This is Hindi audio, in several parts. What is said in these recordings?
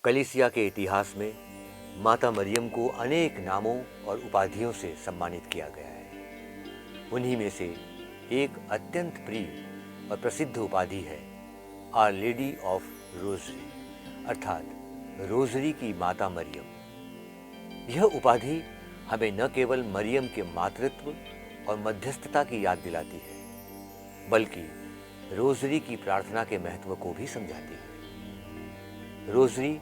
कलीसिया के इतिहास में माता मरियम को अनेक नामों और उपाधियों से सम्मानित किया गया है। उन्हीं में से एक अत्यंत प्रिय और प्रसिद्ध उपाधि है आवर लेडी ऑफ रोजरी, अर्थात रोजरी की माता मरियम। यह उपाधि हमें न केवल मरियम के मातृत्व और मध्यस्थता की याद दिलाती है, बल्कि रोजरी की प्रार्थना के महत्व को भी समझाती है। रोजरी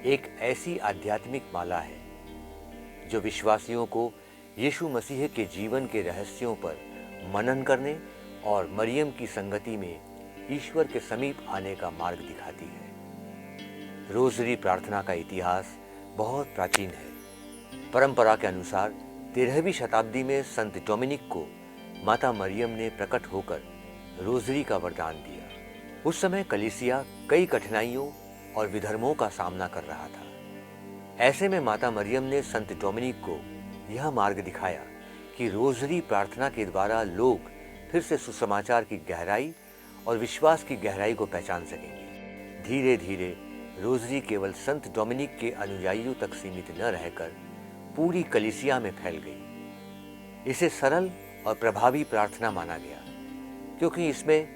एक ऐसी आध्यात्मिक माला है जो विश्वासियों को यीशु मसीह के जीवन के रहस्यों पर मनन करने और मरियम की संगति में ईश्वर के समीप आने का मार्ग दिखाती है। रोजरी प्रार्थना का इतिहास बहुत प्राचीन है। परंपरा के अनुसार 13वीं शताब्दी में संत डोमिनिक को माता मरियम ने प्रकट होकर रोजरी का वरदान दिया। उस समय कलीसिया कई कठिनाइयों और विधर्मों का सामना कर रहा था। ऐसे में माता मरियम ने संत डोमिनिक को यह मार्ग दिखाया कि रोजरी प्रार्थना के द्वारा लोग फिर से सुसमाचार की गहराई और विश्वास की गहराई को पहचान सकेंगे। धीरे धीरे रोजरी केवल संत डोमिनिक के अनुयायियों तक सीमित न रहकर पूरी कलीसिया में फैल गई। इसे सरल और प्रभावी प्रार्थना माना गया क्योंकि इसमें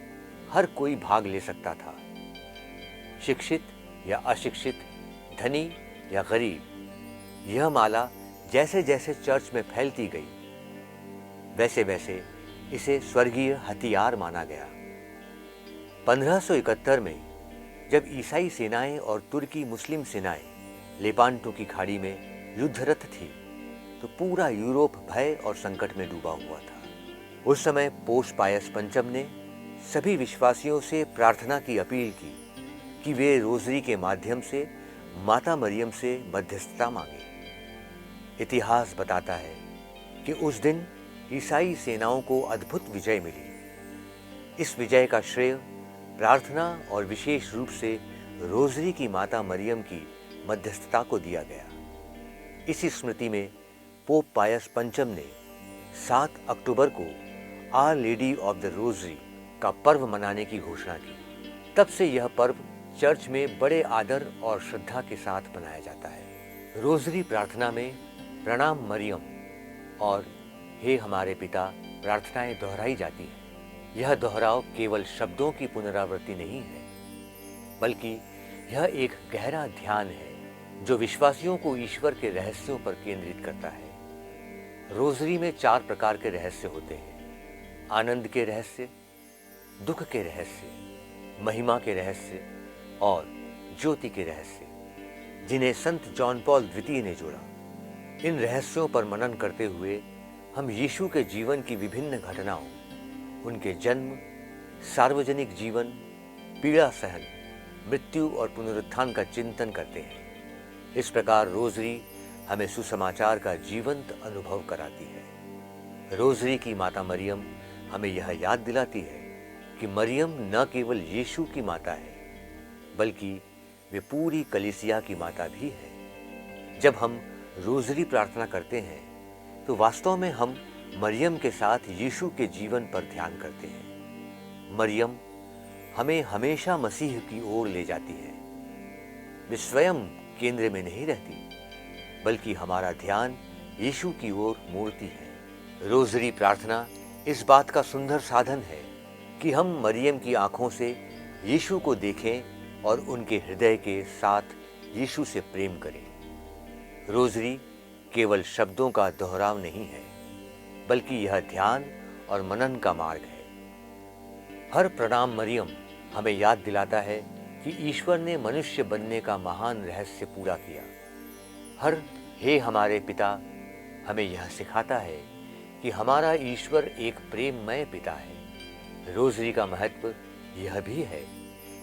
हर कोई भाग ले सकता था। शिक्षित या अशिक्षित, धनी या गरीब। यह माला जैसे जैसे चर्च में फैलती गई, वैसे वैसे इसे स्वर्गीय हथियार माना गया। 1571 में जब ईसाई सेनाएं और तुर्की मुस्लिम सेनाएं लेपांटो की खाड़ी में युद्धरत थी, तो पूरा यूरोप भय और संकट में डूबा हुआ था। उस समय पोप पायस पंचम ने सभी विश्वासियों से प्रार्थना की अपील की कि वे रोजरी के माध्यम से माता मरियम से मध्यस्थता मांगे। इतिहास बताता है कि उस दिन ईसाई सेनाओं को अद्भुत विजय मिली। इस विजय का श्रेय प्रार्थना और विशेष रूप से रोजरी की माता मरियम की मध्यस्थता को दिया गया। इसी स्मृति में पोप पायस पंचम ने 7 अक्टूबर को Our Lady of the Rosary का पर्व मनाने की घोषणा की। तब से यह पर्व चर्च में बड़े आदर और श्रद्धा के साथ मनाया जाता है। रोजरी प्रार्थना में प्रणाम मरियम और हे हमारे पिता प्रार्थनाएं दोहराई जाती हैं। यह दोहराव केवल शब्दों की पुनरावृत्ति नहीं है, बल्कि यह एक गहरा ध्यान है जो विश्वासियों को ईश्वर के रहस्यों पर केंद्रित करता है। रोजरी में 4 प्रकार के रहस्य होते हैं: आनंद के रहस्य, दुख के रहस्य, महिमा के रहस्य और ज्योति के रहस्य, जिन्हें संत जॉन पॉल द्वितीय ने जोड़ा। इन रहस्यों पर मनन करते हुए हम यीशु के जीवन की विभिन्न घटनाओं, उनके जन्म, सार्वजनिक जीवन, पीड़ा सहन, मृत्यु और पुनरुत्थान का चिंतन करते हैं। इस प्रकार रोजरी हमें सुसमाचार का जीवंत अनुभव कराती है। रोजरी की माता मरियम हमें यह याद दिलाती है कि मरियम न केवल यीशु की माता है, बल्कि वे पूरी कलीसिया की माता भी है। जब हम रोजरी प्रार्थना करते हैं तो वास्तव में हम मरियम के साथ यीशु के जीवन पर ध्यान करते हैं। मरियम हमें हमेशा मसीह की ओर ले जाती है। वे स्वयं केंद्र में नहीं रहती, बल्कि हमारा ध्यान यीशु की ओर मोड़ती है। रोजरी प्रार्थना इस बात का सुंदर साधन है कि हम मरियम की आंखों से यीशु को देखें और उनके हृदय के साथ यीशु से प्रेम करें। रोजरी केवल शब्दों का दोहराव नहीं है, बल्कि यह ध्यान और मनन का मार्ग है। हर प्रणाम मरियम हमें याद दिलाता है कि ईश्वर ने मनुष्य बनने का महान रहस्य पूरा किया। हर हे हमारे पिता हमें यह सिखाता है कि हमारा ईश्वर एक प्रेममय पिता है। रोजरी का महत्व यह भी है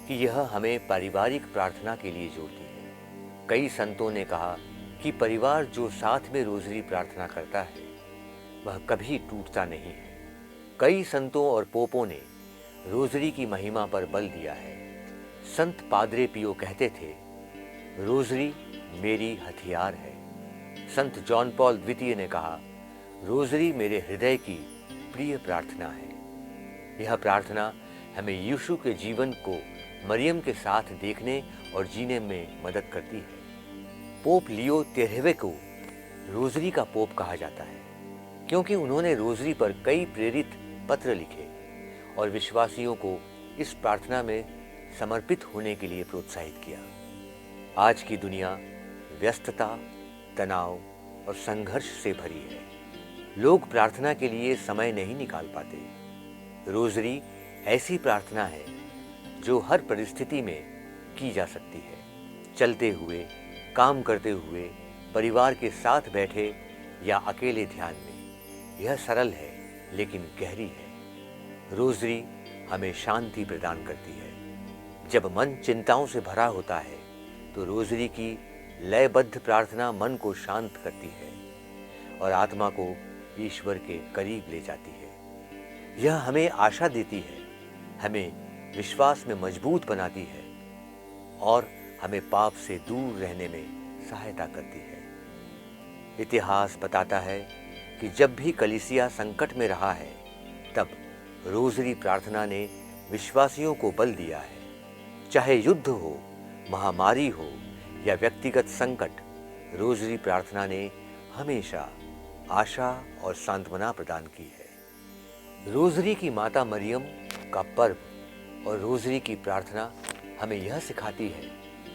कि यह हमें पारिवारिक प्रार्थना के लिए जोड़ती है। कई संतों ने कहा कि परिवार जो साथ में रोजरी प्रार्थना करता है वह कभी टूटता नहीं है। कई संतों और पोपों ने रोजरी की महिमा पर बल दिया है। संत पादरे पियो कहते थे, रोजरी मेरी हथियार है। संत जॉन पॉल द्वितीय ने कहा, रोजरी मेरे हृदय की प्रिय प्रार्थना है। यह प्रार्थना हमें यीशु के जीवन को मरियम के साथ देखने और जीने में मदद करती है। पोप लियो 13वें को रोजरी का पोप कहा जाता है, क्योंकि उन्होंने रोजरी पर कई प्रेरित पत्र लिखे और विश्वासियों को इस प्रार्थना में समर्पित होने के लिए प्रोत्साहित किया। आज की दुनिया व्यस्तता, तनाव और संघर्ष से भरी है। लोग प्रार्थना के लिए समय नहीं निकाल पाते। रोजरी ऐसी प्रार्थना है जो हर परिस्थिति में की जा सकती है। चलते हुए, काम करते हुए, परिवार के साथ बैठे या अकेले ध्यान में। यह सरल है लेकिन गहरी है। रोजरी हमें शांति प्रदान करती है। जब मन चिंताओं से भरा होता है तो रोजरी की लयबद्ध प्रार्थना मन को शांत करती है और आत्मा को ईश्वर के करीब ले जाती है। यह हमें आशा देती है, हमें विश्वास में मजबूत बनाती है और हमें पाप से दूर रहने में सहायता करती है। इतिहास बताता है कि जब भी कलीसिया संकट में रहा है, तब रोजरी प्रार्थना ने विश्वासियों को बल दिया है। चाहे युद्ध हो, महामारी हो या व्यक्तिगत संकट, रोजरी प्रार्थना ने हमेशा आशा और सांत्वना प्रदान की है। रोजरी की माता मरियम का पर्व और रोजरी की प्रार्थना हमें यह सिखाती है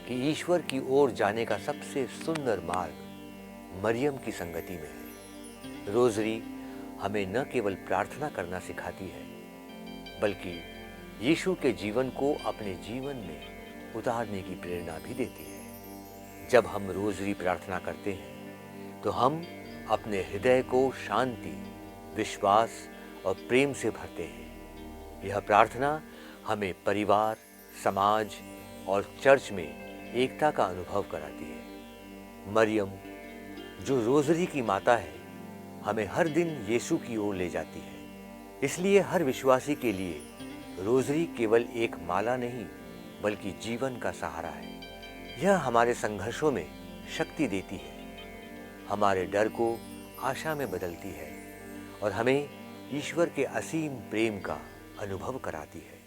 कि ईश्वर की ओर जाने का सबसे सुंदर मार्ग मरियम की संगति में है। रोजरी हमें न केवल प्रार्थना करना सिखाती है, बल्कि यीशु के जीवन को अपने जीवन में उतारने की प्रेरणा भी देती है। जब हम रोजरी प्रार्थना करते हैं तो हम अपने हृदय को शांति, विश्वास और प्रेम से भरते हैं। यह प्रार्थना हमें परिवार, समाज और चर्च में एकता का अनुभव कराती है। मरियम, जो रोजरी की माता है, हमें हर दिन यीशु की ओर ले जाती है। इसलिए हर विश्वासी के लिए रोजरी केवल एक माला नहीं, बल्कि जीवन का सहारा है। यह हमारे संघर्षों में शक्ति देती है, हमारे डर को आशा में बदलती है और हमें ईश्वर के असीम प्रेम का अनुभव कराती है।